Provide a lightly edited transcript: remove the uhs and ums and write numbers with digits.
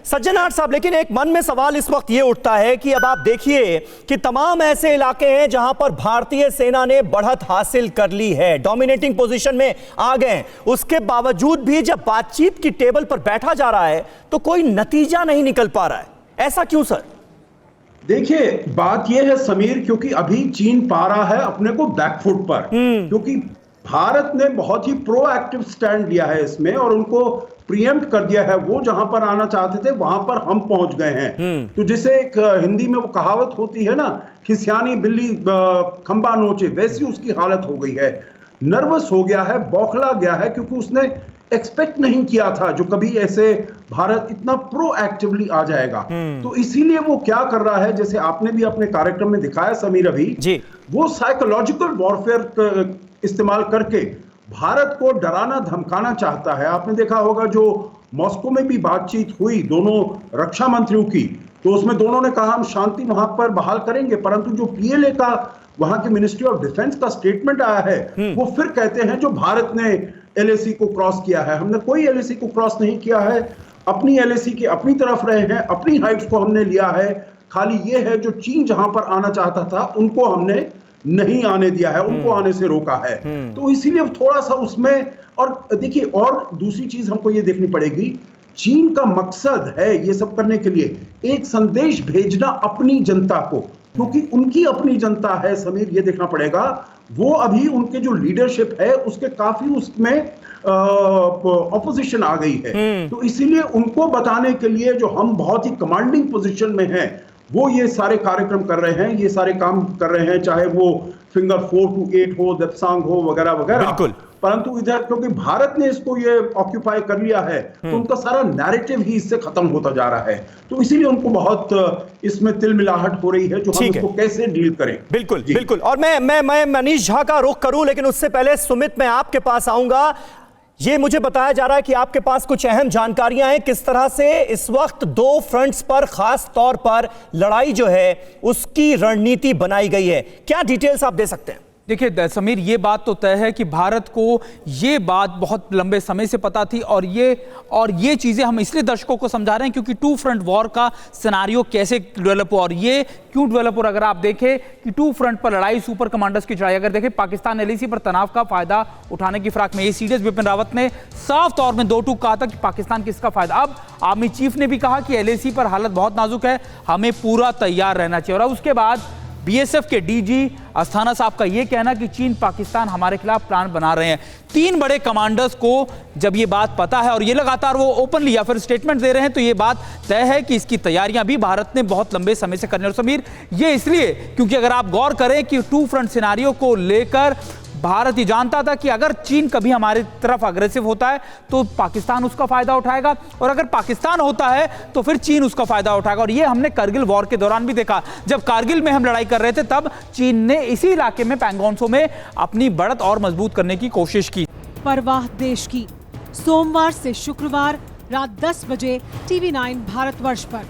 सज्जनार साहब, लेकिन एक मन में सवाल इस वक्त ये उठता है कि अब आप देखिए कि तमाम ऐसे इलाके हैं जहां पर भारतीय सेना ने बढ़त हासिल कर ली है, डोमिनेटिंग पोजीशन में आ गए। उसके बावजूद भी जब बातचीत की टेबल पर बैठा जा रहा है तो कोई नतीजा नहीं निकल पा रहा है। ऐसा क्यों सर? देखिए, बात यह है समीर, क्योंकि अभी चीन पा रहा है अपने को बैकफुट पर, क्योंकि भारत ने बहुत ही प्रोएक्टिव स्टैंड लिया है इसमें और उनको प्रीएम्प्ट कर दिया है। वो जहां पर आना चाहते थे वहां पर हम पहुंच गए हैं। तो जिसे एक हिंदी में वो कहावत होती है ना कि सियानी बिल्ली खंबा नोचे, वैसी उसकी हालत हो गई है। नर्वस हो गया है, बौखला गया है, क्योंकि उसने एक्सपेक्ट नहीं किया था जो कभी ऐसे भारत इतना प्रोएक्टिवली आ जाएगा। तो इसीलिए वो क्या कर रहा है, जैसे आपने भी अपने कार्यक्रम में दिखाया समीर अभी जी, वो साइकोलॉजिकल वॉरफेयर इस्तेमाल करके भारत को डराना धमकाना चाहता है। आपने देखा होगा जो मॉस्को में भी बातचीत हुई दोनों रक्षा मंत्रियों की, तो उसमें दोनों ने कहा हम शांति वहां पर बहाल करेंगे, परंतु जो पीएलए का वहां के मिनिस्ट्री ऑफ डिफेंस का स्टेटमेंट आया है वो फिर कहते हैं जो भारत ने एलएसी को क्रॉस किया है। हमने कोई एलएसी को क्रॉस नहीं किया है, अपनी एलएसी के अपनी तरफ रहे हैं, अपनी हाइट्स को हमने लिया है। खाली ये है जो चीन जहां पर आना चाहता था उनको हमने नहीं आने दिया है, उनको आने से रोका है। तो इसीलिए थोड़ा सा उसमें, और देखिए और दूसरी चीज हमको ये देखनी पड़ेगी, चीन का मकसद है ये सब करने के लिए एक संदेश भेजना अपनी जनता को, क्योंकि उनकी अपनी जनता है समीर, ये देखना पड़ेगा। वो अभी उनके जो लीडरशिप है उसके काफी उसमें ऑपोजिशन आ गई है। तो इसीलिए उनको बताने के लिए जो हम बहुत ही कमांडिंग पोजीशन में हैं, वो ये सारे कार्यक्रम कर रहे हैं, ये सारे काम कर रहे हैं, चाहे वो फिंगर 4 to 8 हो, दत्सांग हो, वगैरह वगैरह। परंतु इधर क्योंकि भारत ने इसको ये ऑक्यूपाई कर लिया है तो उनका सारा नैरेटिव ही इससे खत्म होता जा रहा है। तो इसीलिए उनको बहुत इसमें तिलमिलाहट हो रही है जो हम इसको कैसे डील करें। बिल्कुल बिल्कुल। और मैं मनीष झा का रुख करूं, लेकिन उससे पहले सुमित मैं आपके पास आऊंगा। ये मुझे बताया जा रहा है कि आपके पास कुछ अहम जानकारियां हैं किस तरह से इस वक्त दो फ्रंट्स पर खास तौर पर लड़ाई जो है उसकी रणनीति बनाई गई है। क्या डिटेल्स आप दे सकते हैं? देखिए समीर, ये बात तो तय है कि भारत को ये बात बहुत लंबे समय से पता थी और ये चीज़ें हम इसलिए दर्शकों को समझा रहे हैं क्योंकि टू फ्रंट वॉर का सिनारियो कैसे डेवलप हुआ और ये क्यों डेवलप हुआ। अगर आप देखें कि टू फ्रंट पर लड़ाई, सुपर कमांडर्स की चढ़ाई, अगर देखें पाकिस्तान एलएसी पर तनाव का फायदा उठाने की फिराक में सीडीएस बिपिन रावत ने साफ तौर में 2 टूक कहा था कि पाकिस्तान किसका फायदा। अब आर्मी चीफ ने भी कहा कि एलएसी पर हालत बहुत नाजुक है, हमें पूरा तैयार रहना चाहिए। और उसके बाद बीएसएफ के डीजी अस्थाना साहब का यह कहना कि चीन पाकिस्तान हमारे खिलाफ प्लान बना रहे हैं। 3 बड़े कमांडर्स को जब ये बात पता है और ये लगातार वो ओपनली या फिर स्टेटमेंट दे रहे हैं तो ये बात तय है कि इसकी तैयारियां भी भारत ने बहुत लंबे समय से करनी है। और समीर, ये इसलिए क्योंकि अगर आप गौर करें कि टू फ्रंट सिनारियो को लेकर भारत ये जानता था कि अगर चीन कभी हमारी तरफ अग्रेसिव होता है तो पाकिस्तान उसका फायदा उठाएगा और अगर पाकिस्तान होता है तो फिर चीन उसका फायदा उठाएगा। और ये हमने करगिल वॉर के दौरान भी देखा। जब कारगिल में हम लड़ाई कर रहे थे तब चीन ने इसी इलाके में पैंगोंग त्सो में अपनी बढ़त और मजबूत करने की कोशिश की। परवाह देश की, सोमवार से शुक्रवार रात 10 बजे TV9 भारतवर्ष पर।